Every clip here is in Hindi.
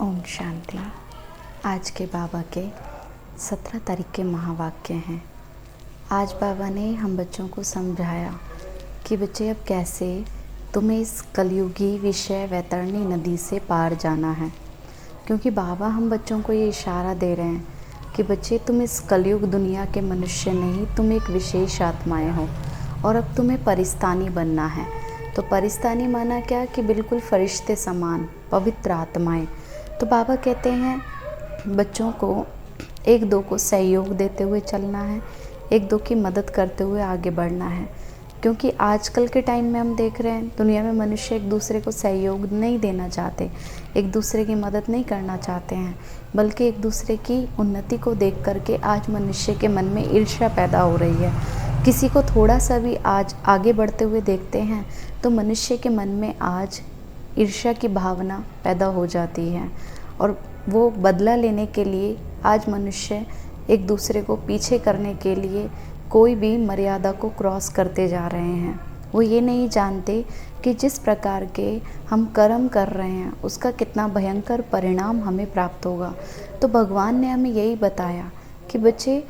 ओम शांति। आज के बाबा के 17 तारीख के महावाक्य हैं। आज बाबा ने हम बच्चों को समझाया कि बच्चे अब कैसे तुम्हें इस कलयुगी विषय वैतरणी नदी से पार जाना है, क्योंकि बाबा हम बच्चों को ये इशारा दे रहे हैं कि बच्चे तुम इस कलयुग दुनिया के मनुष्य नहीं, तुम एक विशेष आत्माएं हो और अब तुम्हें परिस्तानी बनना है। तो परिस्तानी माना क्या कि बिल्कुल फरिश्ते समान पवित्र आत्माएं। तो बाबा कहते हैं बच्चों को एक दो को सहयोग देते हुए चलना है, एक दो की मदद करते हुए आगे बढ़ना है, क्योंकि आजकल के टाइम में हम देख रहे हैं दुनिया में मनुष्य एक दूसरे को सहयोग नहीं देना चाहते, एक दूसरे की मदद नहीं करना चाहते हैं, बल्कि एक दूसरे की उन्नति को देख करके आज मनुष्य के मन में ईर्ष्या पैदा हो रही है। किसी को थोड़ा सा भी आज आगे बढ़ते हुए देखते हैं तो मनुष्य के मन में आज ईर्ष्या की भावना पैदा हो जाती है और वो बदला लेने के लिए आज मनुष्य एक दूसरे को पीछे करने के लिए कोई भी मर्यादा को क्रॉस करते जा रहे हैं। वो ये नहीं जानते कि जिस प्रकार के हम कर्म कर रहे हैं उसका कितना भयंकर परिणाम हमें प्राप्त होगा। तो भगवान ने हमें यही बताया कि बच्चे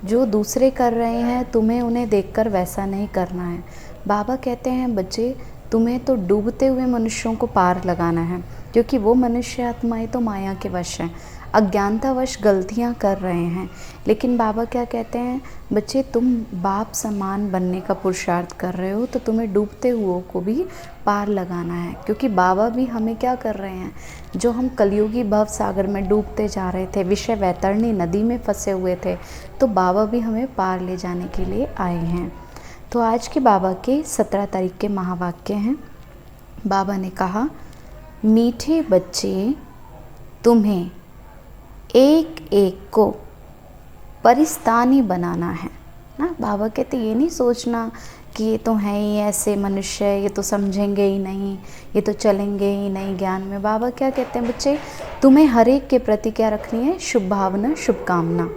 जो दूसरे कर रहे हैं तुम्हें उन्हें देखकर वैसा नहीं करना है। बाबा कहते हैं बच्चे तुम्हें तो डूबते हुए मनुष्यों को पार लगाना है, क्योंकि वो मनुष्य आत्माएं तो माया के वश हैं, अज्ञानतावश गलतियां कर रहे हैं। लेकिन बाबा क्या कहते हैं बच्चे तुम बाप समान बनने का पुरुषार्थ कर रहे हो, तो तुम्हें डूबते हुओं को भी पार लगाना है। क्योंकि बाबा भी हमें क्या कर रहे हैं, जो हम कलयुगी भव सागर में डूबते जा रहे थे, विषय वैतरणी नदी में फंसे हुए थे, तो बाबा भी हमें पार ले जाने के लिए आए हैं। तो आज के बाबा के 17 तारीख के महावाक्य हैं। बाबा ने कहा मीठे बच्चे तुम्हें एक एक को परिस्तानी बनाना है ना। बाबा कहते ये नहीं सोचना कि ये तो हैं ही ऐसे मनुष्य, ये तो समझेंगे ही नहीं, ये तो चलेंगे ही नहीं ज्ञान में। बाबा क्या कहते हैं बच्चे तुम्हें हर एक के प्रति क्या रखनी है, शुभ भावना शुभकामना।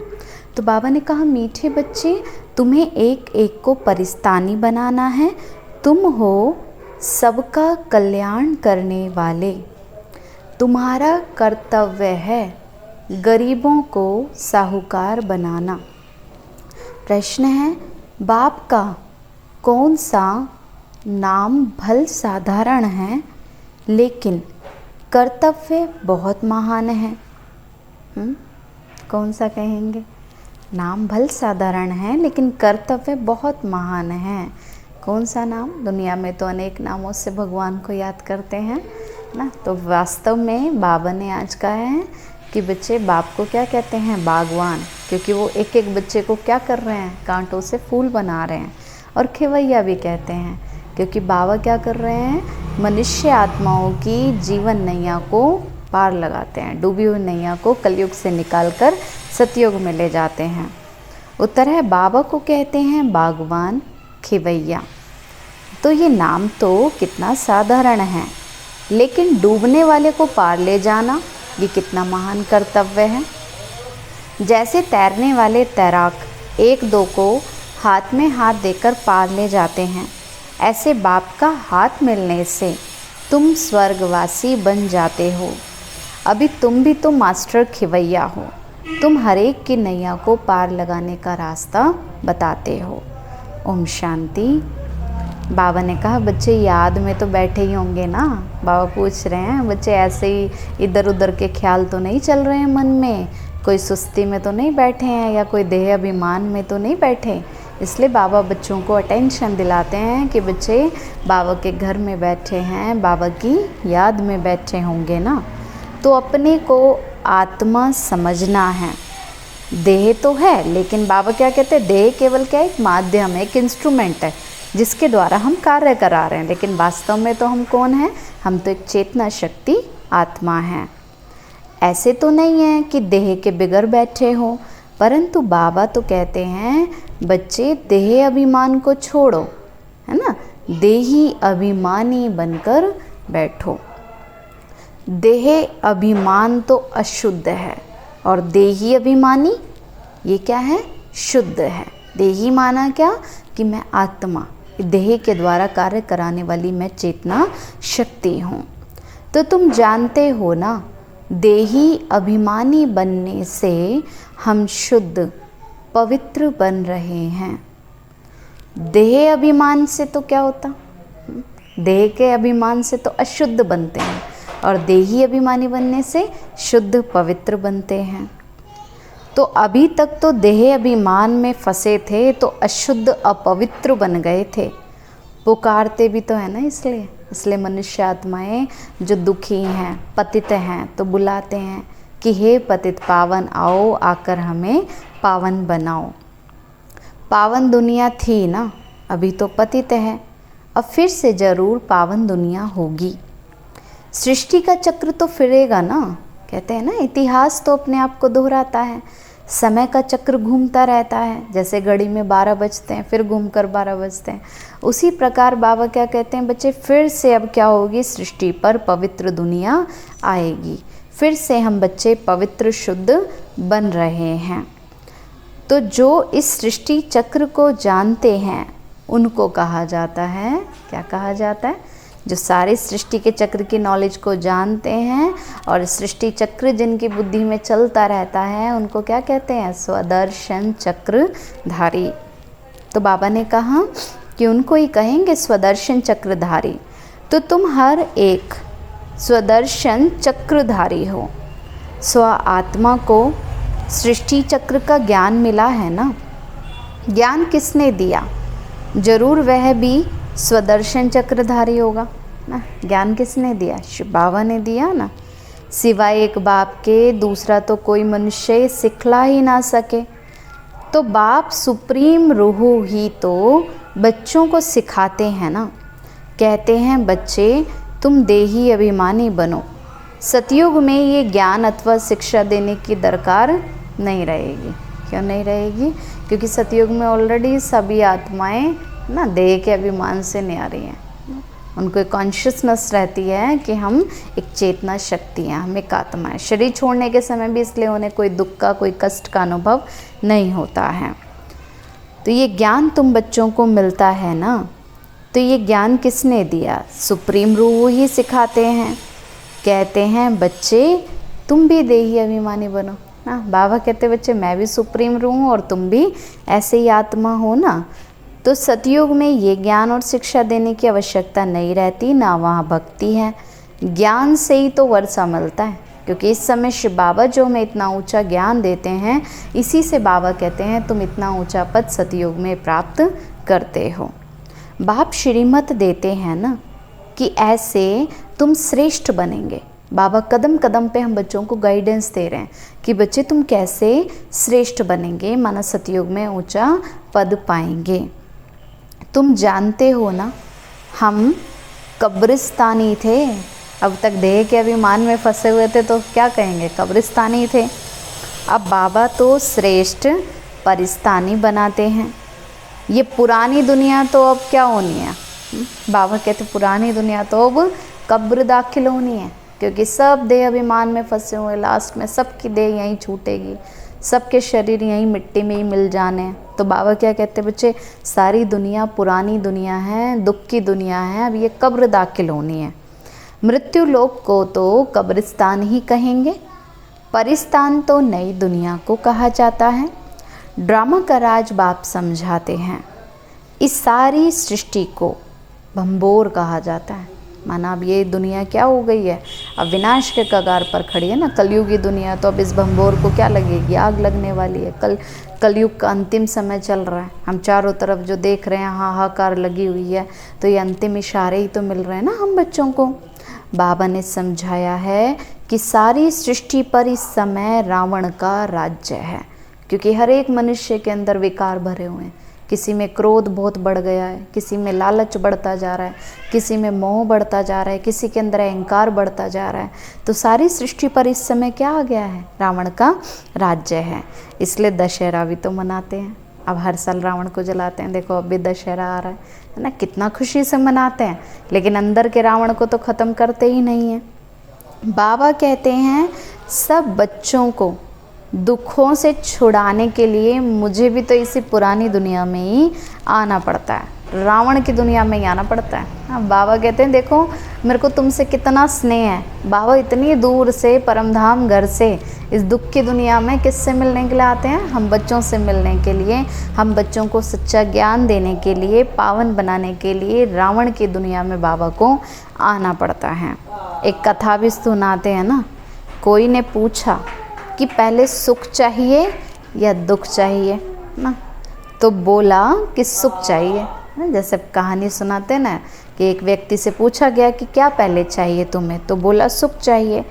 तो बाबा ने कहा मीठे बच्चे तुम्हें एक एक को परिस्तानी बनाना है, तुम हो सबका कल्याण करने वाले, तुम्हारा कर्तव्य है गरीबों को साहूकार बनाना। प्रश्न है बाप का कौन सा नाम भल साधारण है लेकिन कर्तव्य बहुत महान है। कौन सा कहेंगे? नाम भल साधारण है लेकिन कर्तव्य बहुत महान है। कौन सा नाम? दुनिया में तो अनेक नामों से भगवान को याद करते हैं ना। तो वास्तव में बाबा ने आज कहा है कि बच्चे बाप को क्या कहते हैं, बागवान, क्योंकि वो एक एक बच्चे को क्या कर रहे हैं, कांटों से फूल बना रहे हैं। और खेवैया भी कहते हैं क्योंकि बाबा क्या कर रहे हैं, मनुष्य आत्माओं की जीवन नैया को पार लगाते हैं, डूबी हुई नैया को कलयुग से निकालकर सतयुग में ले जाते हैं। उत्तर है बाबा को कहते हैं बागवान खेवैया। तो ये नाम तो कितना साधारण है, लेकिन डूबने वाले को पार ले जाना ये कितना महान कर्तव्य है। जैसे तैरने वाले तैराक एक दो को हाथ में हाथ देकर पार ले जाते हैं, ऐसे बाप का हाथ मिलने से तुम स्वर्गवासी बन जाते हो। अभी तुम भी तो मास्टर खिवैया हो, तुम हर एक की नैया को पार लगाने का रास्ता बताते हो। ओम शांति। बाबा ने कहा बच्चे याद में तो बैठे ही होंगे ना। बाबा पूछ रहे हैं बच्चे ऐसे ही इधर उधर के ख्याल तो नहीं चल रहे हैं मन में, कोई सुस्ती में तो नहीं बैठे हैं या कोई देह अभिमान में तो नहीं बैठे। इसलिए बाबा बच्चों को अटेंशन दिलाते हैं कि बच्चे बाबा के घर में बैठे हैं, बाबा की याद में बैठे होंगे ना। तो अपने को आत्मा समझना है। देह तो है लेकिन बाबा क्या कहते हैं, देह केवल क्या एक माध्यम है, एक इंस्ट्रूमेंट है जिसके द्वारा हम कार्य करा रहे हैं, लेकिन वास्तव में तो हम कौन हैं, हम तो एक चेतना शक्ति आत्मा हैं। ऐसे तो नहीं है कि देह के बिगड़ बैठे हो, परंतु बाबा तो कहते हैं बच्चे देह अभिमान को छोड़ो, है ना, देही अभिमानी बनकर बैठो। देह अभिमान तो अशुद्ध है और देही अभिमानी ये क्या है, शुद्ध है। देही माना क्या कि मैं आत्मा, देह के द्वारा कार्य कराने वाली मैं चेतना शक्ति हूँ। तो तुम जानते हो ना देही अभिमानी बनने से हम शुद्ध पवित्र बन रहे हैं। देह अभिमान से तो क्या होता, देह के अभिमान से तो अशुद्ध बनते हैं और देही अभिमानी बनने से शुद्ध पवित्र बनते हैं। तो अभी तक तो देह अभिमान में फंसे थे तो अशुद्ध अपवित्र बन गए थे। पुकारते भी तो है ना, इसलिए मनुष्य आत्माएं जो दुखी हैं, पतित हैं, तो बुलाते हैं कि हे पतित पावन आओ, आकर हमें पावन बनाओ। पावन दुनिया थी ना, अभी तो पतित है, अब फिर से ज़रूर पावन दुनिया होगी। सृष्टि का चक्र तो फिरेगा ना, कहते हैं ना इतिहास तो अपने आप को दोहराता है। समय का चक्र घूमता रहता है, जैसे घड़ी में 12 बजते हैं फिर घूमकर 12 बजते हैं, उसी प्रकार बाबा क्या कहते हैं बच्चे, फिर से अब क्या होगी, सृष्टि पर पवित्र दुनिया आएगी। फिर से हम बच्चे पवित्र शुद्ध बन रहे हैं। तो जो इस सृष्टि चक्र को जानते हैं उनको कहा जाता है, क्या कहा जाता है, जो सारे सृष्टि के चक्र की नॉलेज को जानते हैं और सृष्टि चक्र जिनकी बुद्धि में चलता रहता है उनको क्या कहते हैं, स्वदर्शन चक्रधारी। तो बाबा ने कहा कि उनको ही कहेंगे स्वदर्शन चक्रधारी। तो तुम हर एक स्वदर्शन चक्रधारी हो। स्व आत्मा को सृष्टि चक्र का ज्ञान मिला है ना, ज्ञान किसने दिया, जरूर वह भी स्वदर्शन चक्रधारी होगा ना। ज्ञान किसने दिया, शिव बाबा ने दिया ना। सिवाय एक बाप के दूसरा तो कोई मनुष्य सिखला ही ना सके। तो बाप सुप्रीम रूह ही तो बच्चों को सिखाते हैं ना, कहते हैं बच्चे तुम देही अभिमानी बनो। सतयुग में ये ज्ञान अथवा शिक्षा देने की दरकार नहीं रहेगी। क्यों नहीं रहेगी, क्योंकि सतयुग में ऑलरेडी सभी आत्माएं ना देह के अभिमान से नहीं आ रही हैं। उनको एक कॉन्शियसनेस रहती है कि हम एक चेतना शक्ति हैं, हम एक आत्मा है। शरीर छोड़ने के समय भी इसलिए उन्हें कोई दुख का, कोई कष्ट का अनुभव नहीं होता है। तो ये ज्ञान तुम बच्चों को मिलता है ना, तो ये ज्ञान किसने दिया, सुप्रीम रूह ही सिखाते हैं। कहते हैं बच्चे तुम भी देही अभिमानी बनो ना। बाबा कहते बच्चे मैं भी सुप्रीम रूह हूँ और तुम भी ऐसे ही आत्मा हो ना। तो सतयुग में ये ज्ञान और शिक्षा देने की आवश्यकता नहीं रहती, ना वहाँ भक्ति है। ज्ञान से ही तो वर्षा मिलता है, क्योंकि इस समय शिव बाबा जो हमें इतना ऊंचा ज्ञान देते हैं, इसी से बाबा कहते हैं तुम इतना ऊंचा पद सतयुग में प्राप्त करते हो। बाप श्रीमत देते हैं ना कि ऐसे तुम श्रेष्ठ बनेंगे। बाबा कदम कदम पे हम बच्चों को गाइडेंस दे रहे हैं कि बच्चे तुम कैसे श्रेष्ठ बनेंगे, माना सतयुग में ऊंचा पद पाएंगे। तुम जानते हो ना हम कब्रिस्तानी थे, अब तक देह के अभिमान में फंसे हुए थे तो क्या कहेंगे, कब्रिस्तानी थे। अब बाबा तो श्रेष्ठ परिस्तानी बनाते हैं। ये पुरानी दुनिया तो अब क्या होनी है, बाबा कहते पुरानी दुनिया तो अब कब्र दाखिल होनी है, क्योंकि सब देह अभिमान में फंसे हुए, लास्ट में सबकी देह यहीं छूटेगी, सबके शरीर यहीं मिट्टी में ही मिल जाने। तो बाबा क्या कहते बच्चे, सारी दुनिया पुरानी दुनिया है, दुख की दुनिया है, अब ये कब्र दाखिल होनी है। मृत्यु लोक को तो कब्रिस्तान ही कहेंगे, परिस्तान तो नई दुनिया को कहा जाता है। ड्रामा का राज बाप समझाते हैं। इस सारी सृष्टि को भंबोर कहा जाता है, माना अब ये दुनिया क्या हो गई है, अब विनाश के कगार पर खड़ी है ना, कलयुगी दुनिया। तो अब इस भंबोर को क्या लगेगी, आग लगने वाली है। कलयुग का अंतिम समय चल रहा है, हम चारों तरफ जो देख रहे हैं हाहाकार लगी हुई है, तो ये अंतिम इशारे ही तो मिल रहे हैं ना हम बच्चों को। बाबा ने समझाया है कि सारी सृष्टि पर इस समय रावण का राज्य है, क्योंकि हर एक मनुष्य के अंदर विकार भरे हुए हैं। किसी में क्रोध बहुत बढ़ गया है, किसी में लालच बढ़ता जा रहा है, किसी में मोह बढ़ता जा रहा है, किसी के अंदर अहंकार बढ़ता जा रहा है। तो सारी सृष्टि पर इस समय क्या आ गया है, रावण का राज्य है। इसलिए दशहरा भी तो मनाते हैं, अब हर साल रावण को जलाते हैं। देखो अब भी दशहरा आ रहा है ना, कितना खुशी से मनाते हैं, लेकिन अंदर के रावण को तो ख़त्म करते ही नहीं है। बाबा कहते हैं सब बच्चों को दुखों से छुड़ाने के लिए मुझे भी तो इसी पुरानी दुनिया में ही आना पड़ता है। रावण की दुनिया में ही आना पड़ता है। हाँ, बाबा कहते हैं देखो मेरे को तुमसे कितना स्नेह है। बाबा इतनी दूर से परमधाम घर से इस दुख की दुनिया में किससे मिलने के लिए आते हैं? हम बच्चों से मिलने के लिए, हम बच्चों को सच्चा ज्ञान देने के लिए, पावन बनाने के लिए रावण की दुनिया में बाबा को आना पड़ता है। एक कथा भी सुनाते हैं ना, कोई ने पूछा कि पहले सुख चाहिए या दुख चाहिए ना, तो बोला कि सुख चाहिए। जैसे कहानी सुनाते हैं ना कि एक व्यक्ति से पूछा गया कि क्या पहले चाहिए तुम्हें, तो बोला सुख चाहिए।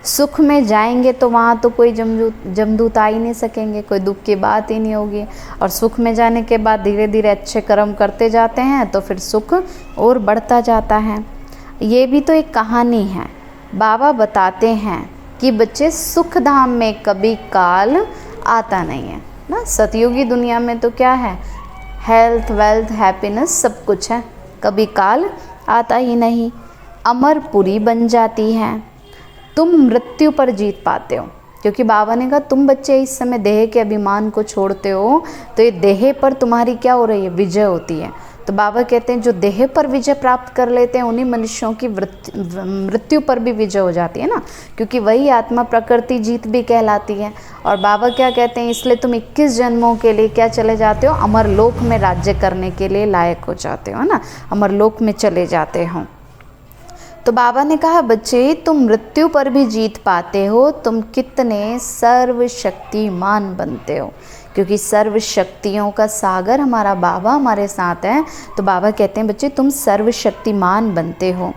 सुख में जाएंगे तो वहाँ तो कोई जमदूत आ ही नहीं सकेंगे, कोई दुख की बात ही नहीं होगी। और सुख में जाने के बाद धीरे धीरे अच्छे कर्म करते जाते हैं तो फिर सुख और बढ़ता जाता है। ये भी तो एक कहानी है। बाबा बताते हैं कि बच्चे सुख धाम में कभी काल आता नहीं है ना। सतयुगी दुनिया में तो क्या है, हेल्थ वेल्थ हैप्पीनेस सब कुछ है, कभी काल आता ही नहीं। अमरपुरी बन जाती है, तुम मृत्यु पर जीत पाते हो। क्योंकि बाबा ने कहा तुम बच्चे इस समय देह के अभिमान को छोड़ते हो तो ये देह पर तुम्हारी क्या हो रही है, विजय होती है। तो बाबा कहते हैं जो देह पर विजय प्राप्त कर लेते हैं उन्हीं मनुष्यों की मृत्यु पर भी विजय हो जाती है ना, क्योंकि वही आत्मा प्रकृति जीत भी कहलाती है। और बाबा क्या कहते हैं, इसलिए तुम 21 जन्मों के लिए क्या चले जाते हो, अमरलोक में राज्य करने के लिए लायक हो जाते हो ना, अमरलोक में चले जाते हो। तो बाबा ने कहा बच्चे तुम मृत्यु पर भी जीत पाते हो, तुम कितने सर्वशक्तिमान बनते हो। क्योंकि सर्व शक्तियों का सागर हमारा बाबा हमारे साथ है। तो बाबा कहते हैं बच्चे तुम सर्वशक्तिमान बनते हो।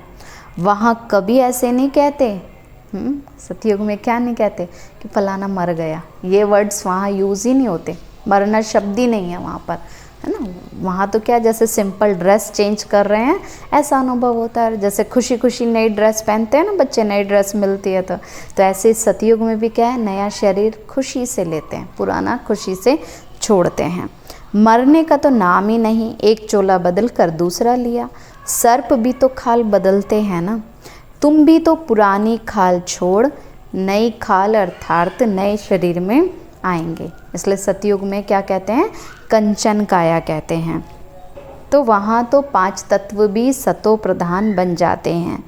वहाँ कभी ऐसे नहीं कहते, सतयुग में क्या नहीं कहते कि फलाना मर गया, ये वर्ड्स वहाँ यूज़ ही नहीं होते, मरना शब्द ही नहीं है वहाँ पर, है ना। वहाँ तो क्या जैसे सिंपल ड्रेस चेंज कर रहे हैं ऐसा अनुभव होता है। जैसे खुशी खुशी नई ड्रेस पहनते हैं ना बच्चे, नई ड्रेस मिलती है तो ऐसे सतयुग में भी क्या है, नया शरीर खुशी से लेते हैं, पुराना खुशी से छोड़ते हैं। मरने का तो नाम ही नहीं, एक चोला बदल कर दूसरा लिया। सर्प भी तो खाल बदलते हैं ना, तुम भी तो पुरानी खाल छोड़ नई खाल अर्थात नए शरीर में आएंगे। इसलिए सतयुग में क्या कहते हैं, कंचन काया कहते हैं। तो वहाँ तो 5 तत्व भी सतो प्रधान बन जाते हैं,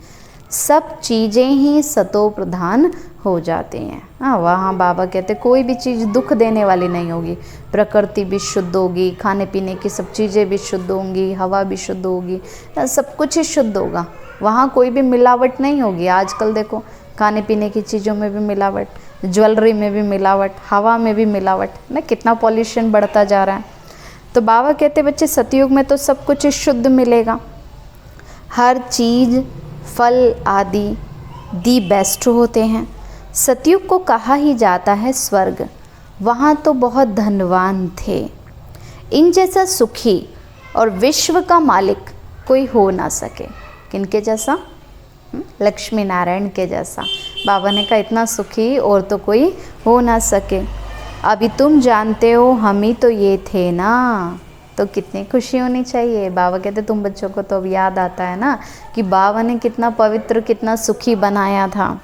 सब चीज़ें ही सतो प्रधान हो जाती हैं। हाँ, वहाँ बाबा कहते कोई भी चीज़ दुख देने वाली नहीं होगी, प्रकृति भी शुद्ध होगी, खाने पीने की सब चीज़ें भी शुद्ध होंगी, हवा भी शुद्ध होगी, सब कुछ ही शुद्ध होगा। वहाँ कोई भी मिलावट नहीं होगी। आजकल देखो खाने पीने की चीज़ों में भी मिलावट, ज्वेलरी में भी मिलावट, हवा में भी मिलावट ना, कितना पॉल्यूशन बढ़ता जा रहा है। तो बाबा कहते बच्चे सतयुग में तो सब कुछ शुद्ध मिलेगा, हर चीज़ फल आदि दी बेस्ट होते हैं। सतयुग को कहा ही जाता है स्वर्ग, वहाँ तो बहुत धनवान थे। इन जैसा सुखी और विश्व का मालिक कोई हो ना सके। किनके जैसा, लक्ष्मी नारायण के जैसा। बाबा ने कहा इतना सुखी और तो कोई हो ना सके। अभी तुम जानते हो हम ही तो ये थे ना, तो कितनी खुशी होनी चाहिए। बाबा कहते तुम बच्चों को तो अब याद आता है ना कि बाबा ने कितना पवित्र कितना सुखी बनाया था।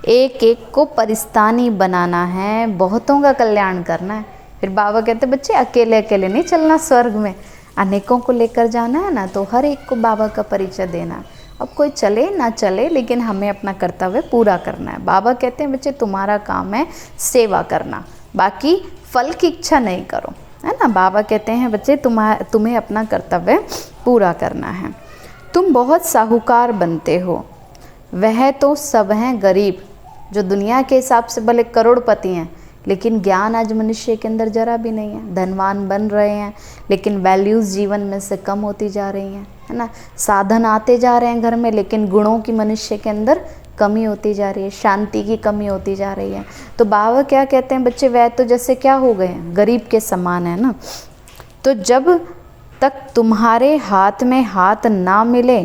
एक एक को परिस्तानी बनाना है, बहुतों का कल्याण करना है। फिर बाबा कहते बच्चे अकेले अकेले नहीं चलना स्वर्ग में, अनेकों को लेकर जाना है ना, तो हर एक को बाबा का परिचय देना। अब कोई चले ना चले लेकिन हमें अपना कर्तव्य पूरा करना है। बाबा कहते हैं बच्चे तुम्हारा काम है सेवा करना, बाकी फल की इच्छा नहीं करो, है ना। बाबा कहते हैं बच्चे तुम्हें अपना कर्तव्य पूरा करना है। तुम बहुत साहूकार बनते हो, वह तो सब हैं गरीब, जो दुनिया के हिसाब से भले करोड़पति हैं लेकिन ज्ञान आज मनुष्य के अंदर जरा भी नहीं है। धनवान बन रहे हैं लेकिन वैल्यूज़ जीवन में से कम होती जा रही हैं, है ना। साधन आते जा रहे हैं घर में लेकिन गुणों की मनुष्य के अंदर कमी होती जा रही है, शांति की कमी होती जा रही है। तो बाबा क्या कहते हैं बच्चे, वह तो जैसे क्या हो गए हैं, गरीब के समान है ना। तो जब तक तुम्हारे हाथ में हाथ ना मिले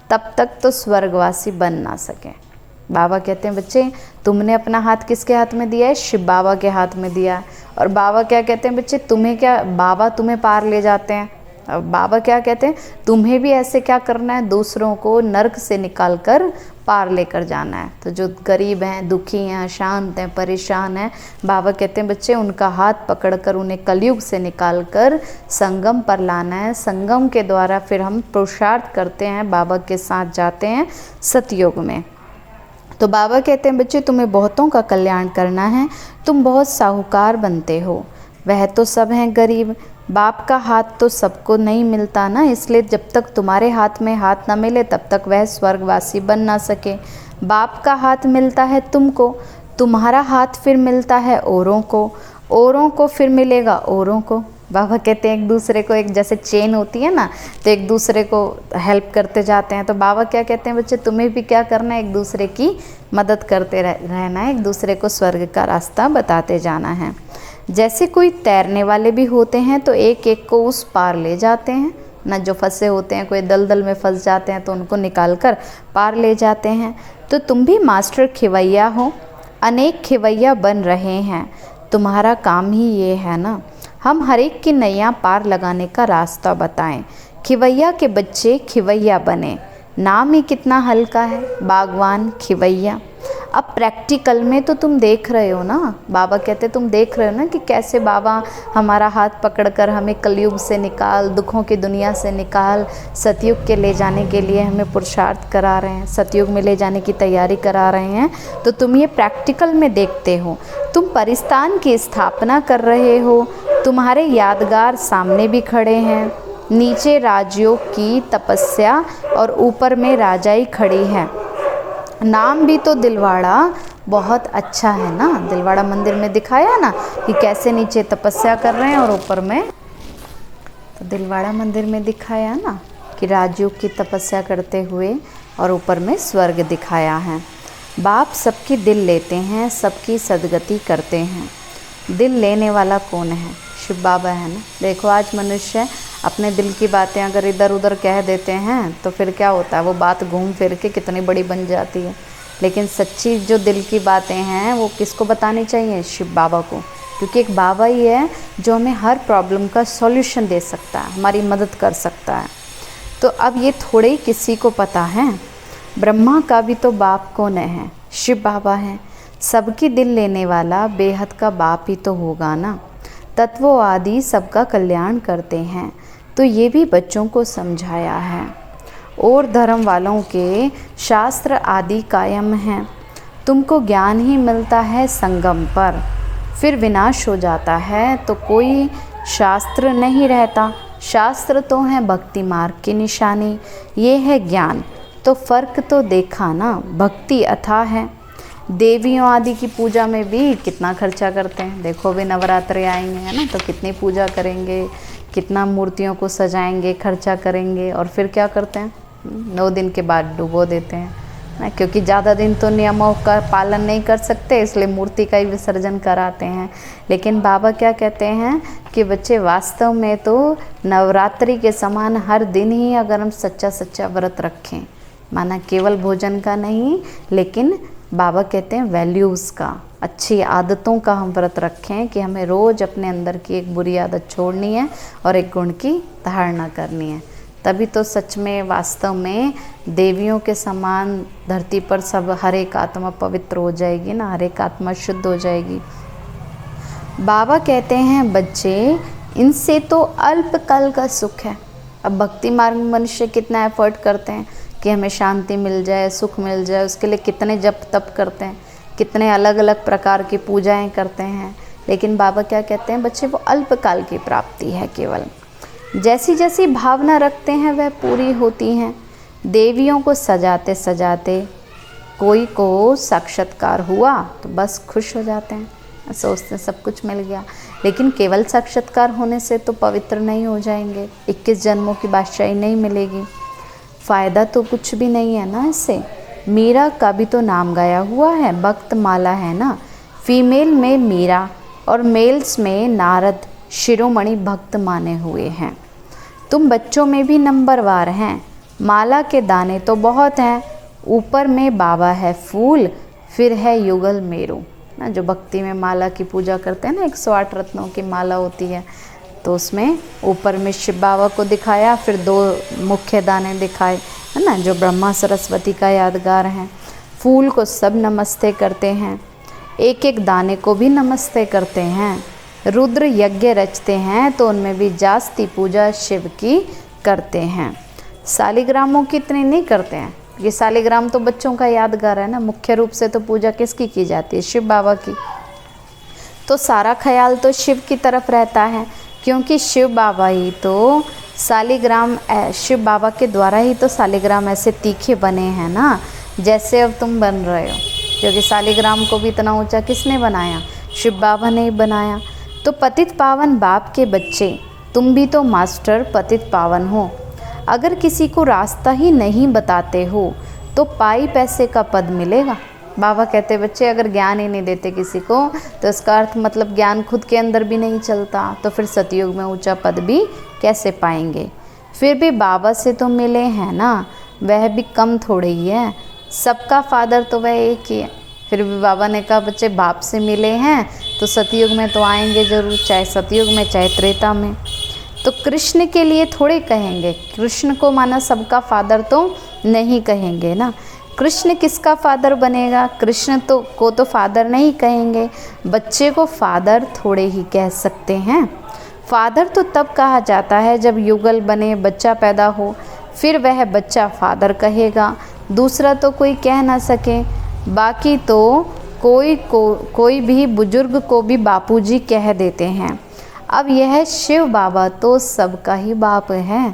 तब तक तो स्वर्गवासी बन ना सके। बाबा कहते हैं बच्चे तुमने अपना हाथ किसके हाथ में दिया है, शिव बाबा के हाथ में दिया है। और बाबा क्या कहते हैं बच्चे, तुम्हें क्या, बाबा तुम्हें पार ले जाते हैं। अब बाबा क्या कहते हैं, तुम्हें भी ऐसे क्या करना है, दूसरों को नरक से निकाल कर पार लेकर जाना है। तो जो गरीब हैं, दुखी हैं, अशांत हैं, परेशान हैं, बाबा कहते हैं बच्चे उनका हाथ पकड़कर उन्हें कलयुग से निकालकर संगम पर लाना है। संगम के द्वारा फिर हम पुरुषार्थ करते हैं, बाबा के साथ जाते हैं सतयुग में। तो बाबा कहते हैं बच्चे तुम्हें बहुतों का कल्याण करना है, तुम बहुत साहूकार बनते हो। वह तो सब हैं गरीब, बाप का हाथ तो सबको नहीं मिलता ना, इसलिए जब तक तुम्हारे हाथ में हाथ ना मिले तब तक वह स्वर्गवासी बन ना सके। बाप का हाथ मिलता है तुमको, तुम्हारा हाथ फिर मिलता है औरों को फिर मिलेगा औरों को। बाबा कहते हैं एक दूसरे को, एक जैसे चेन होती है ना, तो एक दूसरे को हेल्प करते जाते हैं। तो बाबा क्या कहते हैं बच्चे तुम्हें भी क्या करना है, एक दूसरे की मदद करते रहना है, एक दूसरे को स्वर्ग का रास्ता बताते जाना है। जैसे कोई तैरने वाले भी होते हैं तो एक एक को उस पार ले जाते हैं ना, जो फंसे होते हैं, कोई दलदल में फंस जाते हैं तो उनको निकाल कर पार ले जाते हैं। तो तुम भी मास्टर खिवैया हो, अनेक खिवैया बन रहे हैं, तुम्हारा काम ही ये है ना, हम हर एक की नैया पार लगाने का रास्ता बताएं। खिवैया के बच्चे खिवैया बने, नाम ही कितना हल्का है, बागवान खिवैया। अब प्रैक्टिकल में तो तुम देख रहे हो ना, बाबा कहते तुम देख रहे हो ना कि कैसे बाबा हमारा हाथ पकड़कर हमें कलयुग से निकाल, दुखों की दुनिया से निकाल, सतयुग के ले जाने के लिए हमें पुरुषार्थ करा रहे हैं, सतयुग में ले जाने की तैयारी करा रहे हैं। तो तुम ये प्रैक्टिकल में देखते हो। तुम परिस्तान की स्थापना कर रहे हो, तुम्हारे यादगार सामने भी खड़े हैं। नीचे राजयोग की तपस्या और ऊपर में राजाई खड़ी है। नाम भी तो दिलवाड़ा बहुत अच्छा है ना, दिलवाड़ा मंदिर में दिखाया ना कि कैसे नीचे तपस्या कर रहे हैं और ऊपर में, तो दिलवाड़ा मंदिर में दिखाया ना कि राजयोग की तपस्या करते हुए और ऊपर में स्वर्ग दिखाया है। बाप सबकी दिल लेते हैं, सबकी सदगति करते हैं। दिल लेने वाला कौन है? शिव बाबा है ना। देखो आज मनुष्य अपने दिल की बातें अगर इधर उधर कह देते हैं तो फिर क्या होता है, वो बात घूम फिर के कितनी बड़ी बन जाती है। लेकिन सच्ची जो दिल की बातें हैं वो किसको बतानी चाहिए? शिव बाबा को, क्योंकि एक बाबा ही है जो हमें हर प्रॉब्लम का सॉल्यूशन दे सकता है, हमारी मदद कर सकता है। तो अब ये थोड़े ही किसी को पता है, ब्रह्मा का भी तो बाप कौन है? शिव बाबा है। सबकी दिल लेने वाला बेहद का बाप ही तो होगा ना। तत्वों आदि सबका कल्याण करते हैं, तो ये भी बच्चों को समझाया है। और धर्म वालों के शास्त्र आदि कायम हैं, तुमको ज्ञान ही मिलता है संगम पर, फिर विनाश हो जाता है तो कोई शास्त्र नहीं रहता। शास्त्र तो हैं भक्ति मार्ग की निशानी, ये है ज्ञान। तो फ़र्क तो देखा ना, भक्ति अथाह है। देवियों आदि की पूजा में भी कितना खर्चा करते हैं। देखो भी नवरात्रे आएंगे है ना, तो कितनी पूजा करेंगे, कितना मूर्तियों को सजाएंगे, खर्चा करेंगे, और फिर क्या करते हैं 9 दिन के बाद डुबो देते हैं ना, क्योंकि ज़्यादा दिन तो नियमों का पालन नहीं कर सकते, इसलिए मूर्ति का ही विसर्जन कराते हैं। लेकिन बाबा क्या कहते हैं कि बच्चे वास्तव में तो नवरात्रि के समान हर दिन ही अगर हम सच्चा व्रत रखें, माना केवल भोजन का नहीं, लेकिन बाबा कहते हैं वैल्यूज़ का, अच्छी आदतों का हम व्रत रखें कि हमें रोज़ अपने अंदर की एक बुरी आदत छोड़नी है और एक गुण की धारणा करनी है। तभी तो सच में वास्तव में देवियों के समान धरती पर सब हर एक आत्मा पवित्र हो जाएगी ना, हर एक आत्मा शुद्ध हो जाएगी। बाबा कहते हैं बच्चे इनसे तो अल्पकाल का सुख है। अब भक्ति मार्ग में मनुष्य कितना एफर्ट करते हैं कि हमें शांति मिल जाए, सुख मिल जाए, उसके लिए कितने जप तप करते हैं, कितने अलग अलग प्रकार की पूजाएं करते हैं। लेकिन बाबा क्या कहते हैं बच्चे, वो अल्पकाल की प्राप्ति है केवल। जैसी जैसी भावना रखते हैं वह पूरी होती हैं। देवियों को सजाते सजाते कोई को साक्षात्कार हुआ तो बस खुश हो जाते हैं, सोचते हैं सब कुछ मिल गया। लेकिन केवल साक्षात्कार होने से तो पवित्र नहीं हो जाएंगे, 21 जन्मों की बादशाही नहीं मिलेगी, फ़ायदा तो कुछ भी नहीं है ना इससे। मीरा का भी तो नाम गाया हुआ है, भक्त माला है ना। फीमेल में मीरा और मेल्स में नारद शिरोमणि भक्त माने हुए हैं। तुम बच्चों में भी नंबरवार हैं। माला के दाने तो बहुत हैं, ऊपर में बाबा है फूल, फिर है युगल मेरू ना। जो भक्ति में माला की पूजा करते हैं ना, 108 रत्नों की माला होती है, तो उसमें ऊपर में शिव बाबा को दिखाया, फिर 2 मुख्य दाने दिखाए, है ना, जो ब्रह्मा सरस्वती का यादगार है। फूल को सब नमस्ते करते हैं, एक एक दाने को भी नमस्ते करते हैं। रुद्र यज्ञ रचते हैं तो उनमें भी जास्ती पूजा शिव की करते हैं। शालिग्रामों की इतनी नहीं करते हैं, ये शालिग्राम तो बच्चों का यादगार है ना, मुख्य रूप से तो पूजा किसकी की जाती है, शिव बाबा की। तो सारा ख्याल तो शिव की तरफ रहता है, क्योंकि शिव बाबा ही तो शालिग्राम, शिव बाबा के द्वारा ही तो शालिग्राम ऐसे तीखे बने हैं ना, जैसे अब तुम बन रहे हो। क्योंकि शालिग्राम को भी इतना ऊंचा किसने बनाया, शिव बाबा ने ही बनाया। तो पतित पावन बाप के बच्चे, तुम भी तो मास्टर पतित पावन हो। अगर किसी को रास्ता ही नहीं बताते हो तो पाई पैसे का पद मिलेगा। बाबा कहते बच्चे अगर ज्ञान ही नहीं देते किसी को तो इसका अर्थ मतलब ज्ञान खुद के अंदर भी नहीं चलता, तो फिर सतयुग में ऊंचा पद भी कैसे पाएंगे। फिर भी बाबा से तो मिले हैं ना, वह भी कम थोड़े ही है, सबका फादर तो वह एक ही है। फिर भी बाबा ने कहा बच्चे बाप से मिले हैं तो सतयुग में तो आएंगे ज़रूर, चाहे सतयुग में चाहे त्रेता में। तो कृष्ण के लिए थोड़े कहेंगे, कृष्ण को माना सबका फादर तो नहीं कहेंगे ना। कृष्ण किसका फादर बनेगा, कृष्ण को तो फादर नहीं कहेंगे, बच्चे को फादर थोड़े ही कह सकते हैं। फादर तो तब कहा जाता है जब युगल बने, बच्चा पैदा हो, फिर वह बच्चा फादर कहेगा, दूसरा तो कोई कह ना सके। बाकी तो कोई भी बुजुर्ग को भी बापूजी कह देते हैं। अब यह शिव बाबा तो सबका ही बाप है।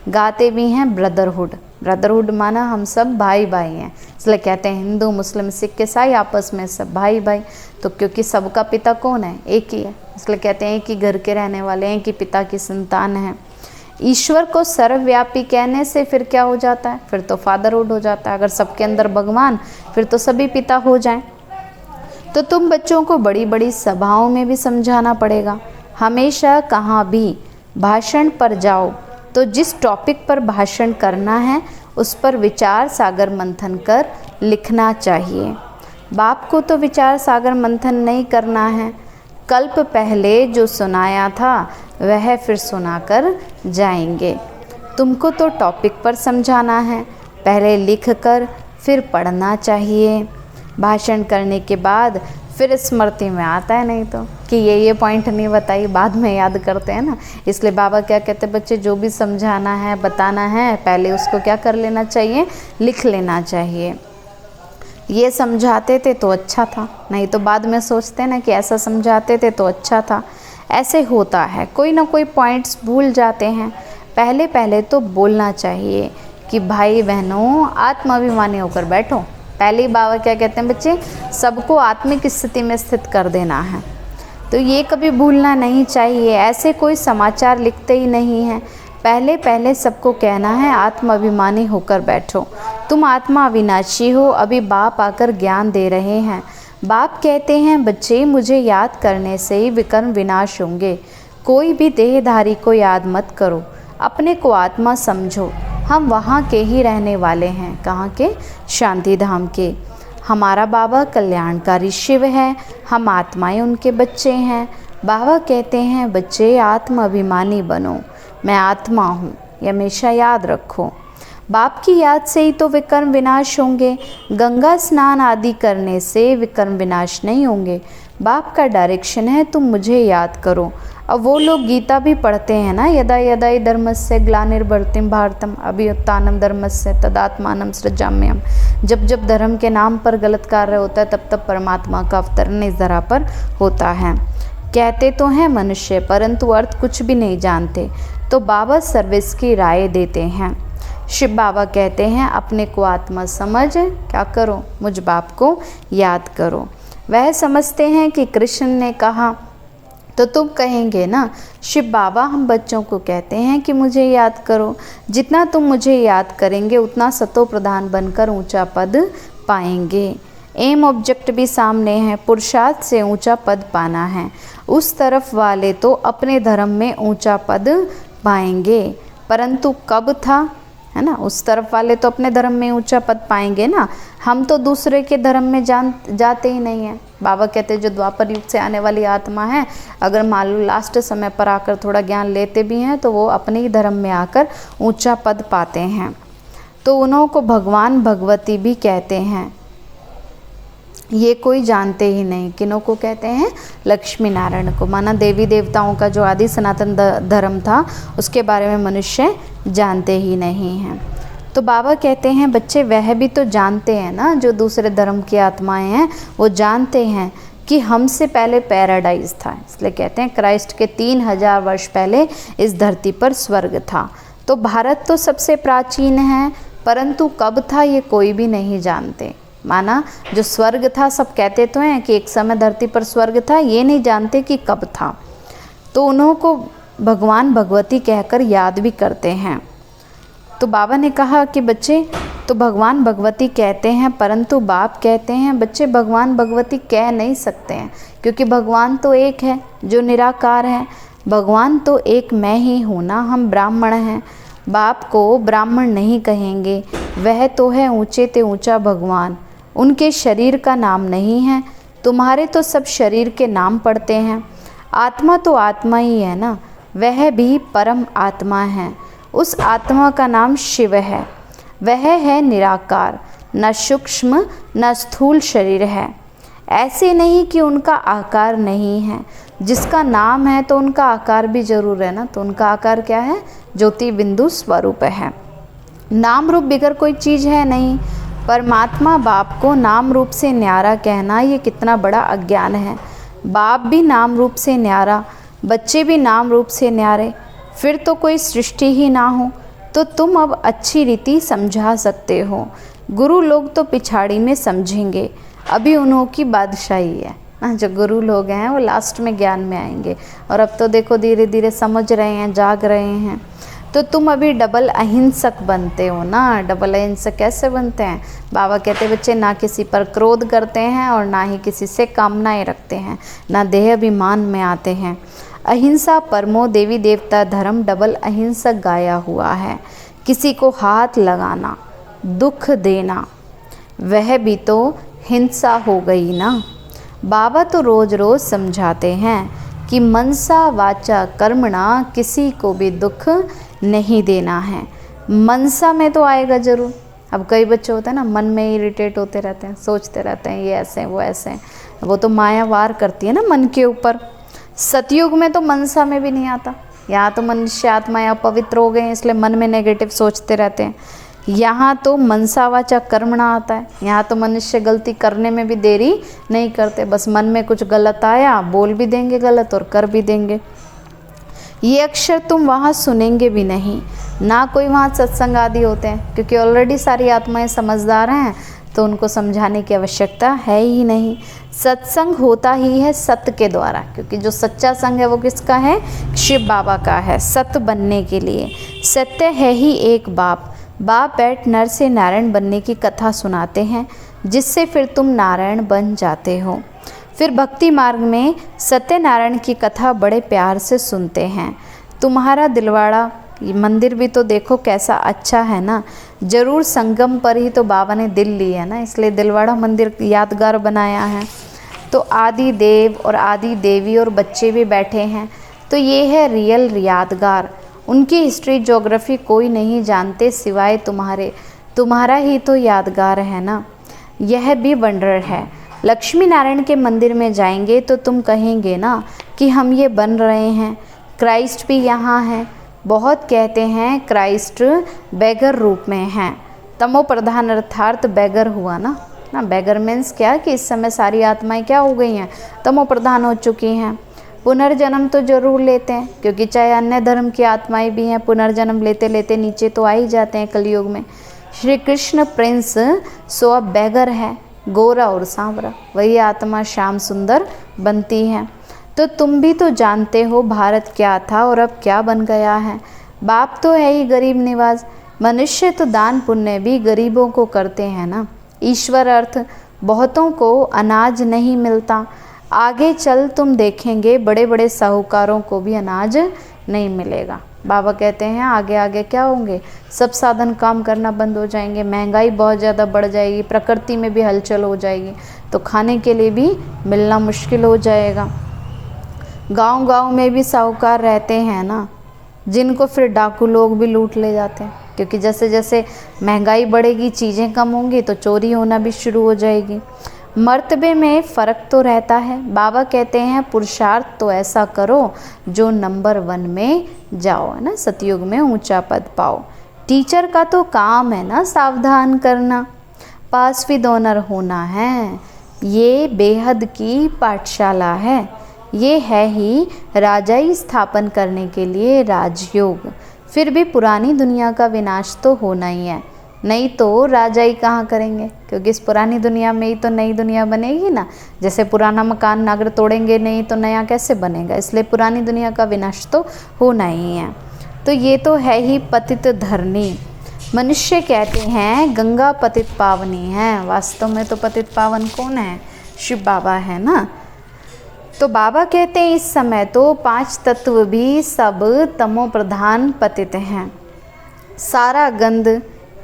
गाते भी हैं ब्रदरहुड, ब्रदरहुड माना हम सब भाई भाई हैं, इसलिए कहते हैं हिंदू मुस्लिम सिख ईसाई आपस में सब भाई भाई। तो क्योंकि सबका पिता कौन है, एक ही है, इसलिए कहते हैं कि घर के रहने वाले हैं, कि पिता की संतान है। ईश्वर को सर्वव्यापी कहने से फिर क्या हो जाता है, फिर तो फादरहुड हो जाता है। अगर सबके अंदर भगवान, फिर तो सभी पिता हो जाएं। तो तुम बच्चों को बड़ी बड़ी सभाओं में भी समझाना पड़ेगा। हमेशा कहाँ भी भाषण पर जाओ तो जिस टॉपिक पर भाषण करना है उस पर विचार सागर मंथन कर लिखना चाहिए। बाप को तो विचार सागर मंथन नहीं करना है, कल्प पहले जो सुनाया था वह फिर सुनाकर जाएंगे। तुमको तो टॉपिक पर समझाना है, पहले लिख कर फिर पढ़ना चाहिए। भाषण करने के बाद फिर स्मृति में आता है नहीं तो कि ये पॉइंट नहीं बताई, बाद में याद करते हैं ना। इसलिए बाबा क्या कहते हैं बच्चे, जो भी समझाना है बताना है पहले उसको क्या कर लेना चाहिए, लिख लेना चाहिए। ये समझाते थे तो अच्छा था, नहीं तो बाद में सोचते हैं ना कि ऐसा समझाते थे तो अच्छा था। ऐसे होता है, कोई ना कोई पॉइंट्स भूल जाते हैं। पहले पहले तो बोलना चाहिए कि भाई बहनों आत्माभिमानी होकर बैठो। पहले ही बाबा क्या कहते हैं बच्चे, सबको आत्मिक स्थिति में स्थित कर देना है, तो ये कभी भूलना नहीं चाहिए। ऐसे कोई समाचार लिखते ही नहीं हैं, पहले पहले सबको कहना है आत्माभिमानी होकर बैठो। तुम आत्मा अविनाशी हो, अभी बाप आकर ज्ञान दे रहे हैं। बाप कहते हैं बच्चे मुझे याद करने से ही विकर्म विनाश होंगे। कोई भी देहधारी को याद मत करो, अपने को आत्मा समझो। हम वहाँ के ही रहने वाले हैं, कहाँ के, शांति धाम के। हमारा बाबा कल्याणकारी शिव है, हम आत्माएं उनके बच्चे हैं। बाबा कहते हैं बच्चे आत्म अभिमानी बनो, मैं आत्मा हूँ, ये हमेशा याद रखो। बाप की याद से ही तो विकर्म विनाश होंगे, गंगा स्नान आदि करने से विकर्म विनाश नहीं होंगे। बाप का डायरेक्शन है तुम मुझे याद करो। अब वो लोग गीता भी पढ़ते हैं ना, यदा यदा ही धर्मस्य ग्लानिर्भर्तिम भारतम अभ्युत्थानम धर्मस्य तदात्मानं सृजाम्यहम्। जब जब धर्म के नाम पर गलत कार्य होता है तब तब परमात्मा का अवतरण इस धरा पर होता है। कहते तो हैं मनुष्य परंतु अर्थ कुछ भी नहीं जानते, तो बाबा सर्विस की राय देते हैं। शिव बाबा कहते हैं अपने को आत्मा समझ क्या करो, मुझ बाप को याद करो। वह समझते हैं कि कृष्ण ने कहा तो तुम कहेंगे ना, शिव बाबा हम बच्चों को कहते हैं कि मुझे याद करो। जितना तुम मुझे याद करेंगे उतना सतो प्रधान बनकर ऊंचा पद पाएंगे। एम ऑब्जेक्ट भी सामने है, पुरुषार्थ से ऊंचा पद पाना है। उस तरफ वाले तो अपने धर्म में ऊंचा पद पाएंगे, परंतु कब था, है ना, उस तरफ वाले तो अपने धर्म में ऊंचा पद पाएंगे ना। हम तो दूसरे के धर्म में जाते ही नहीं हैं। बाबा कहते हैं जो द्वापर युग से आने वाली आत्मा है, अगर मान लो लास्ट समय पर आकर थोड़ा ज्ञान लेते भी हैं तो वो अपने ही धर्म में आकर ऊंचा पद पाते हैं। तो उन्हों को भगवान भगवती भी कहते हैं। ये कोई जानते ही नहीं। किन्हों को कहते हैं? लक्ष्मी नारायण को। माना देवी देवताओं का जो आदि सनातन धर्म था उसके बारे में मनुष्य जानते ही नहीं हैं। तो बाबा कहते हैं बच्चे वह भी तो जानते हैं ना, जो दूसरे धर्म की आत्माएं हैं वो जानते हैं कि हमसे पहले पैराडाइज था। इसलिए कहते हैं क्राइस्ट के 3000 वर्ष पहले इस धरती पर स्वर्ग था। तो भारत तो सबसे प्राचीन है, परंतु कब था ये कोई भी नहीं जानते। माना जो स्वर्ग था, सब कहते तो हैं कि एक समय धरती पर स्वर्ग था, ये नहीं जानते कि कब था। तो उन्हों को भगवान भगवती कहकर याद भी करते हैं। तो बाबा ने कहा कि बच्चे तो भगवान भगवती कहते हैं, परंतु बाप कहते हैं बच्चे भगवान भगवती कह नहीं सकते हैं, क्योंकि भगवान तो एक है जो निराकार है। भगवान तो एक मैं ही हूँ ना, हम ब्राह्मण हैं। बाप को ब्राह्मण नहीं कहेंगे, वह तो है ऊंचे ते ऊंचा भगवान। उनके शरीर का नाम नहीं है, तुम्हारे तो सब शरीर के नाम पड़ते हैं। आत्मा तो आत्मा ही है ना, वह भी परम आत्मा है। उस आत्मा का नाम शिव है, वह है निराकार, न सूक्ष्म न स्थूल शरीर है। ऐसे नहीं कि उनका आकार नहीं है, जिसका नाम है तो उनका आकार भी जरूर है ना। तो उनका आकार क्या है? ज्योति बिंदु स्वरूप है। नाम रूप बिगर कोई चीज़ है नहीं। परमात्मा बाप को नाम रूप से न्यारा कहना ये कितना बड़ा अज्ञान है। बाप भी नाम रूप से न्यारा, बच्चे भी नाम रूप से न्यारे, फिर तो कोई सृष्टि ही ना हो। तो तुम अब अच्छी रीति समझा सकते हो। गुरु लोग तो पिछाड़ी में समझेंगे, अभी उन्हों की बादशाही है ना। जो गुरु लोग हैं वो लास्ट में ज्ञान में आएंगे, और अब तो देखो धीरे धीरे समझ रहे हैं, जाग रहे हैं। तो तुम अभी डबल अहिंसक बनते हो ना। डबल अहिंसक कैसे बनते हैं? बाबा कहते बच्चे ना किसी पर क्रोध करते हैं और ना ही किसी से कामनाएं रखते हैं, ना देह अभिमान में आते हैं। अहिंसा परमो देवी देवता धर्म डबल अहिंसक गाया हुआ है। किसी को हाथ लगाना, दुख देना, वह भी तो हिंसा हो गई ना। बाबा तो रोज रोज समझाते हैं कि मनसा वाचा कर्मणा किसी को भी दुख नहीं देना है। मनसा में तो आएगा जरूर। अब कई बच्चे होते हैं ना, मन में इरिटेट होते रहते हैं, सोचते रहते हैं ये ऐसे वो ऐसे, वो तो माया वार करती है ना मन के ऊपर। सतयुग में तो मनसा में भी नहीं आता। यहाँ तो मनुष्य आत्माएं अपवित्र हो गए हैं, इसलिए मन में नेगेटिव सोचते रहते हैं। यहाँ तो मनसा वाचा कर्मणा आता है। यहाँ तो मनुष्य गलती करने में भी देरी नहीं करते, बस मन में कुछ गलत आया बोल भी देंगे गलत और कर भी देंगे। ये अक्षर तुम वहाँ सुनेंगे भी नहीं, ना कोई वहाँ सत्संग आदि होते हैं, क्योंकि ऑलरेडी सारी आत्माएं समझदार हैं, तो उनको समझाने की आवश्यकता है ही नहीं। सत्संग होता ही है सत्य के द्वारा, क्योंकि जो सच्चा संग है वो किसका है? शिव बाबा का है, सत्य बनने के लिए। सत्य है ही एक बाप। बाप बैठ नर से नारायण बनने की कथा सुनाते हैं, जिससे फिर तुम नारायण बन जाते हो। फिर भक्ति मार्ग में सत्यनारायण की कथा बड़े प्यार से सुनते हैं। तुम्हारा दिलवाड़ा मंदिर भी तो देखो कैसा अच्छा है ना। जरूर संगम पर ही तो बाबा ने दिल ली है ना, इसलिए दिलवाड़ा मंदिर यादगार बनाया है। तो आदि देव और आदि देवी और बच्चे भी बैठे हैं, तो ये है रियल यादगार। उनकी हिस्ट्री ज्योग्राफी कोई नहीं जानते सिवाय तुम्हारे। तुम्हारा ही तो यादगार है ना। यह भी वंडर है। लक्ष्मी नारायण के मंदिर में जाएंगे तो तुम कहेंगे ना कि हम ये बन रहे हैं। क्राइस्ट भी यहाँ है। बहुत कहते हैं क्राइस्ट बेगर रूप में हैं। तमो प्रधान अर्थात बेगर हुआ ना। बेगर मीन्स क्या कि इस समय सारी आत्माएं क्या हो गई हैं? तमो प्रधान हो चुकी हैं। पुनर्जन्म तो जरूर लेते हैं, क्योंकि चाहे अन्य धर्म की आत्माएं भी हैं, पुनर्जन्म लेते लेते नीचे तो आ ही जाते हैं कलयुग में। श्री कृष्ण प्रिंस सो अब बेगर है, गोरा और सांवरा, वही आत्मा श्याम सुंदर बनती है। तो तुम भी तो जानते हो भारत क्या था और अब क्या बन गया है। बाप तो है ही गरीब निवाज। मनुष्य तो दान पुण्य भी गरीबों को करते हैं ना। ईश्वर अर्थ बहुतों को अनाज नहीं मिलता। आगे चल तुम देखेंगे बड़े बड़े साहूकारों को भी अनाज नहीं मिलेगा। बाबा कहते हैं आगे आगे क्या होंगे? सब साधन काम करना बंद हो जाएंगे, महंगाई बहुत ज़्यादा बढ़ जाएगी, प्रकृति में भी हलचल हो जाएगी, तो खाने के लिए भी मिलना मुश्किल हो जाएगा। गांव-गांव में भी साहूकार रहते हैं ना, जिनको फिर डाकू लोग भी लूट ले जाते हैं। क्योंकि जैसे जैसे महंगाई बढ़ेगी, चीज़ें कम होंगी तो चोरी होना भी शुरू हो जाएगी। मर्तबे में फ़र्क तो रहता है। बाबा कहते हैं पुरुषार्थ तो ऐसा करो जो नंबर 1 में जाओ, है ना, सतयुग में ऊंचा पद पाओ। टीचर का तो काम है ना सावधान करना, पास विद ऑनर होना है। ये बेहद की पाठशाला है, ये है ही राजाई स्थापन करने के लिए राजयोग। फिर भी पुरानी दुनिया का विनाश तो होना ही है, नहीं तो राजाई कहाँ करेंगे, क्योंकि इस पुरानी दुनिया में ही तो नई दुनिया बनेगी ना। जैसे पुराना मकान अगर तोड़ेंगे नहीं तो नया कैसे बनेगा, इसलिए पुरानी दुनिया का विनाश तो होना ही है। तो ये तो है ही पतित धरनी। मनुष्य कहते हैं गंगा पतित पावनी है, वास्तव में तो पतित पावन कौन है, शिव बाबा है ना। तो बाबा कहते हैं इस समय तो 5 तत्व भी सब तमो प्रधान पतित हैं। सारा गंद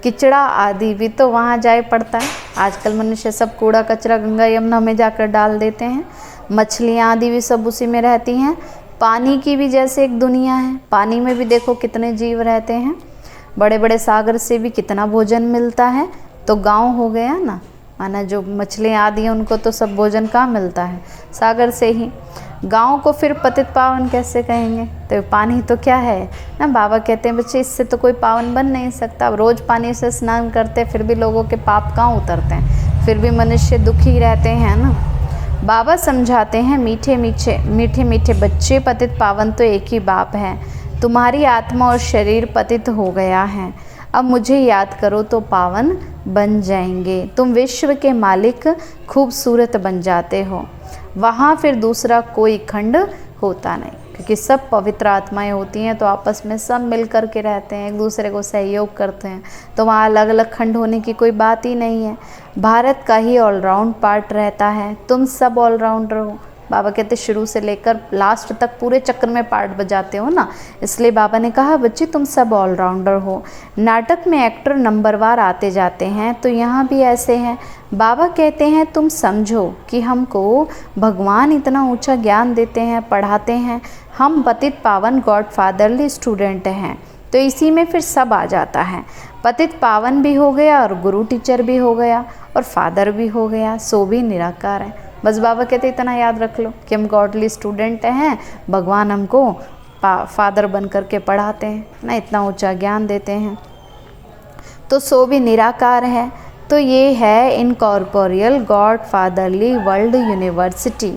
किचड़ा आदि भी तो वहाँ जाए पड़ता है। आजकल मनुष्य सब कूड़ा कचरा गंगा यमुना में जाकर डाल देते हैं। मछलियाँ आदि भी सब उसी में रहती हैं। पानी की भी जैसे एक दुनिया है, पानी में भी देखो कितने जीव रहते हैं। बड़े बड़े सागर से भी कितना भोजन मिलता है। तो गांव हो गया ना, माना जो मछलियाँ आदि हैं उनको तो सब भोजन कहाँ मिलता है, सागर से ही। गांव को फिर पतित पावन कैसे कहेंगे, तो पानी तो क्या है ना। बाबा कहते हैं बच्चे इससे तो कोई पावन बन नहीं सकता। अब रोज़ पानी से स्नान करते फिर भी लोगों के पाप कहाँ उतरते हैं, फिर भी मनुष्य दुखी रहते हैं ना। बाबा समझाते हैं मीठे मीठे बच्चे, पतित पावन तो एक ही बाप है। तुम्हारी आत्मा और शरीर पतित हो गया है, अब मुझे याद करो तो पावन बन जाएंगे। तुम विश्व के मालिक खूबसूरत बन जाते हो। वहाँ फिर दूसरा कोई खंड होता नहीं, क्योंकि सब पवित्र आत्माएं होती हैं तो आपस में सब मिल कर के रहते हैं, एक दूसरे को सहयोग करते हैं। तो वहाँ अलग अलग खंड होने की कोई बात ही नहीं है। भारत का ही ऑलराउंड पार्ट रहता है। तुम सब ऑलराउंडर हो। बाबा कहते शुरू से लेकर लास्ट तक पूरे चक्र में पार्ट बजाते हो ना, इसलिए बाबा ने कहा बच्चे तुम सब ऑलराउंडर हो। नाटक में एक्टर नंबरवार आते जाते हैं, तो यहाँ भी ऐसे हैं। बाबा कहते हैं तुम समझो कि हमको भगवान इतना ऊंचा ज्ञान देते हैं, पढ़ाते हैं। हम पतित पावन गॉड फादरली स्टूडेंट हैं, तो इसी में फिर सब आ जाता है। पतित पावन भी हो गया और गुरु टीचर भी हो गया और फादर भी हो गया, सो भी निराकार है। बस बाबा कहते इतना याद रख लो कि हम गॉडली स्टूडेंट हैं, भगवान हमको फादर बन कर के पढ़ाते हैं ना, इतना ऊंचा ज्ञान देते हैं, तो सो भी निराकार है। तो ये है incorporeal God fatherly world university.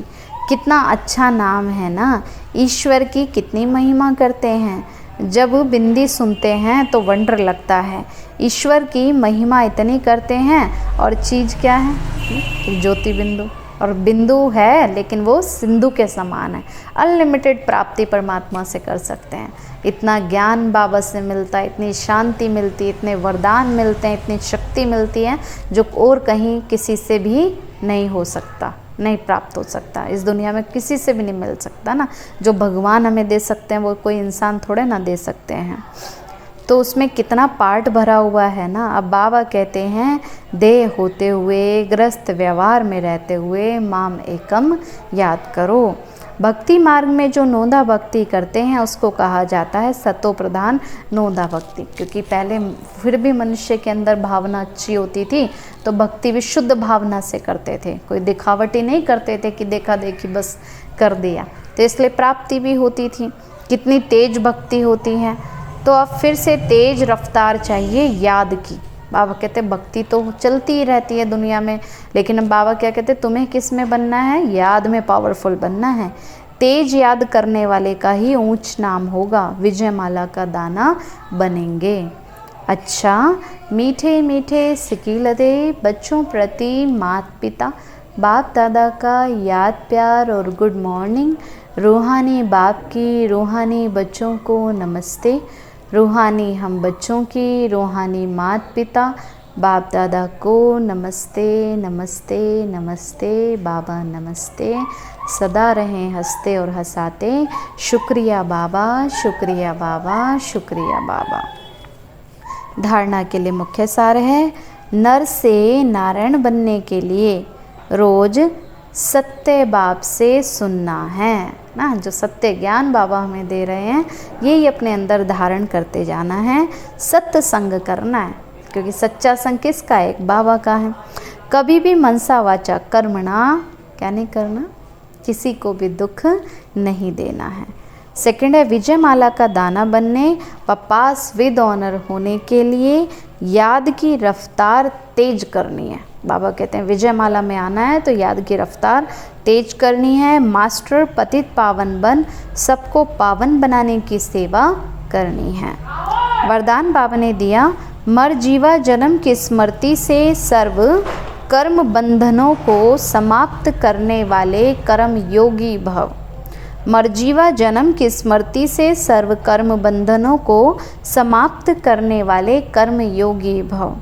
कितना अच्छा नाम है ना। ईश्वर की कितनी महिमा करते हैं। जब बिंदी सुनते हैं तो वंडर लगता है। ईश्वर की महिमा इतनी करते हैं और चीज़ क्या है, ज्योति बिंदु। और बिंदु है लेकिन वो सिंधु के समान है। अनलिमिटेड प्राप्ति परमात्मा से कर सकते हैं। इतना ज्ञान बाबा से मिलता है, इतनी शांति मिलती है, इतने वरदान मिलते हैं, इतनी शक्ति मिलती है जो और कहीं किसी से भी नहीं हो सकता, नहीं प्राप्त हो सकता। इस दुनिया में किसी से भी नहीं मिल सकता ना। जो भगवान हमें दे सकते हैं वो कोई इंसान थोड़े ना दे सकते हैं। तो उसमें कितना पार्ट भरा हुआ है ना। अब बाबा कहते हैं देह होते हुए ग्रस्त व्यवहार में रहते हुए माम एकम याद करो। भक्ति मार्ग में जो नोंदा भक्ति करते हैं उसको कहा जाता है सतो प्रधान नोंदा भक्ति, क्योंकि पहले फिर भी मनुष्य के अंदर भावना अच्छी होती थी तो भक्ति भी शुद्ध भावना से करते थे, कोई दिखावटी नहीं करते थे कि देखा देखी बस कर दिया, तो इसलिए प्राप्ति भी होती थी। कितनी तेज भक्ति होती है। तो अब फिर से तेज रफ्तार चाहिए याद की। बाबा कहते भक्ति तो चलती ही रहती है दुनिया में, लेकिन अब बाबा क्या कहते तुम्हें किस में बनना है, याद में पावरफुल बनना है। तेज याद करने वाले का ही ऊंच नाम होगा, विजय माला का दाना बनेंगे। अच्छा मीठे मीठे सिकीलते बच्चों प्रति माता पिता बाप दादा का याद प्यार और गुड मॉर्निंग। रूहानी बाप की रूहानी बच्चों को नमस्ते। रूहानी हम बच्चों की रूहानी माता पिता बाप दादा को नमस्ते नमस्ते नमस्ते। बाबा नमस्ते। सदा रहें हंसते और हंसाते। शुक्रिया बाबा, शुक्रिया बाबा, शुक्रिया बाबा। धारणा के लिए मुख्य सार है, नर से नारायण बनने के लिए रोज सत्य बाप से सुनना है। ना, जो सत्य ज्ञान बाबा हमें दे रहे हैं यही अपने अंदर धारण करते जाना है, सत्य संग करना है, क्योंकि सच्चा संग किसका है? एक बाबा का है। कभी भी मनसा वाचा कर्मणा, क्या नहीं करना? किसी को भी दुख नहीं देना है। सेकंड है विजय माला का दाना बनने व पास विद ऑनर होने के लिए याद की रफ्तार तेज करनी है। बाबा कहते हैं विजय माला में आना है तो याद की रफ्तार तेज करनी है। मास्टर पतित पावन बन सबको पावन बनाने की सेवा करनी है। वरदान बाबा ने दिया, मर जीवा जन्म की स्मृति से सर्व कर्म बंधनों को समाप्त करने वाले कर्म योगी भव। मरजीवा जन्म की स्मृति से सर्व कर्म बंधनों को समाप्त करने वाले कर्म योगी भव।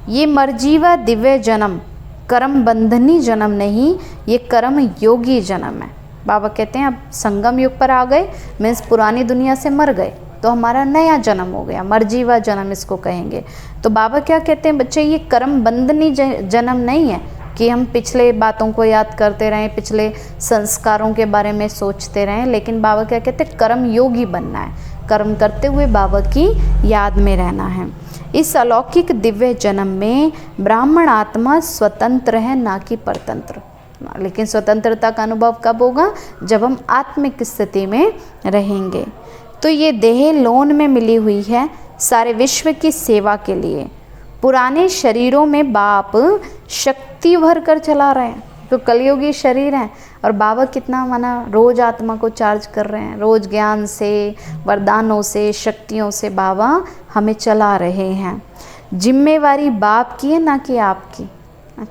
ये मरजीवा दिव्य जन्म कर्म बंधनी जन्म नहीं, ये कर्म योगी जन्म है। बाबा कहते हैं अब संगम युग पर आ गए, मीन्स पुरानी दुनिया से मर गए तो हमारा नया जन्म हो गया, मरजीवा जन्म इसको कहेंगे। तो बाबा क्या कहते हैं बच्चे, ये कर्म बंधनी जन्म नहीं है कि हम पिछले बातों को याद करते रहें, पिछले संस्कारों के बारे में सोचते रहें, लेकिन बाबा क्या कहते हैं कर्म योगी बनना है, कर्म करते हुए बाबा की याद में रहना है। इस अलौकिक दिव्य जन्म में ब्राह्मण आत्मा स्वतंत्र है, ना कि परतंत्र। लेकिन स्वतंत्रता का अनुभव कब होगा? जब हम आत्मिक स्थिति में रहेंगे। तो ये देह लोन में मिली हुई है सारे विश्व की सेवा के लिए। पुराने शरीरों में बाप शक्ति भर कर चला रहे हैं, तो कलयुगी शरीर हैं और बाबा कितना माना रोज आत्मा को चार्ज कर रहे हैं, रोज ज्ञान से, वरदानों से, शक्तियों से बाबा हमें चला रहे हैं। जिम्मेवारी बाप की है, ना कि आपकी।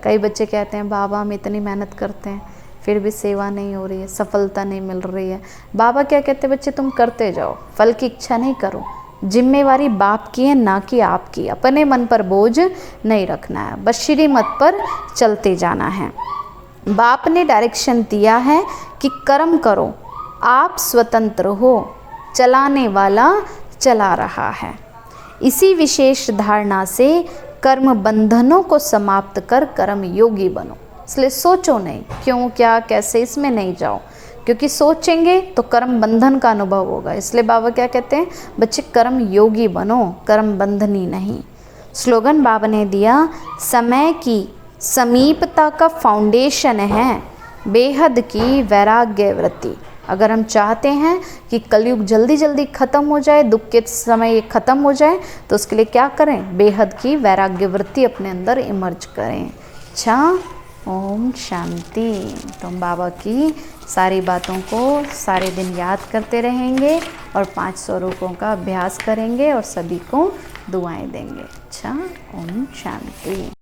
कई बच्चे कहते हैं बाबा हम इतनी मेहनत करते हैं फिर भी सेवा नहीं हो रही है, सफलता नहीं मिल रही है। बाबा क्या कहते हैं बच्चे तुम करते जाओ, फल की इच्छा नहीं करो। जिम्मेवारी बाप की है, ना कि आपकी। अपने मन पर बोझ नहीं रखना है, बस श्रीमत पर चलते जाना है। बाप ने डायरेक्शन दिया है कि कर्म करो, आप स्वतंत्र हो, चलाने वाला चला रहा है। इसी विशेष धारणा से कर्म बंधनों को समाप्त कर कर्म योगी बनो। इसलिए सोचो नहीं क्यों, क्या, कैसे, इसमें नहीं जाओ, क्योंकि सोचेंगे तो कर्म बंधन का अनुभव होगा। इसलिए बाबा क्या कहते हैं बच्चे कर्म योगी बनो, कर्म बंधनी नहीं। स्लोगन बाबा ने दिया, समय की समीपता का फाउंडेशन है बेहद की वैराग्य वृत्ति। अगर हम चाहते हैं कि कलयुग जल्दी जल्दी ख़त्म हो जाए, दुख के समय ये ख़त्म हो जाए, तो उसके लिए क्या करें? बेहद की वैराग्य वृत्ति अपने अंदर इमर्ज करें। अच्छा, ओम शांति। तो हम बाबा की सारी बातों को सारे दिन याद करते रहेंगे और 5 स्वरूपों का अभ्यास करेंगे और सभी को दुआएं देंगे। अच्छा, ओम शांति।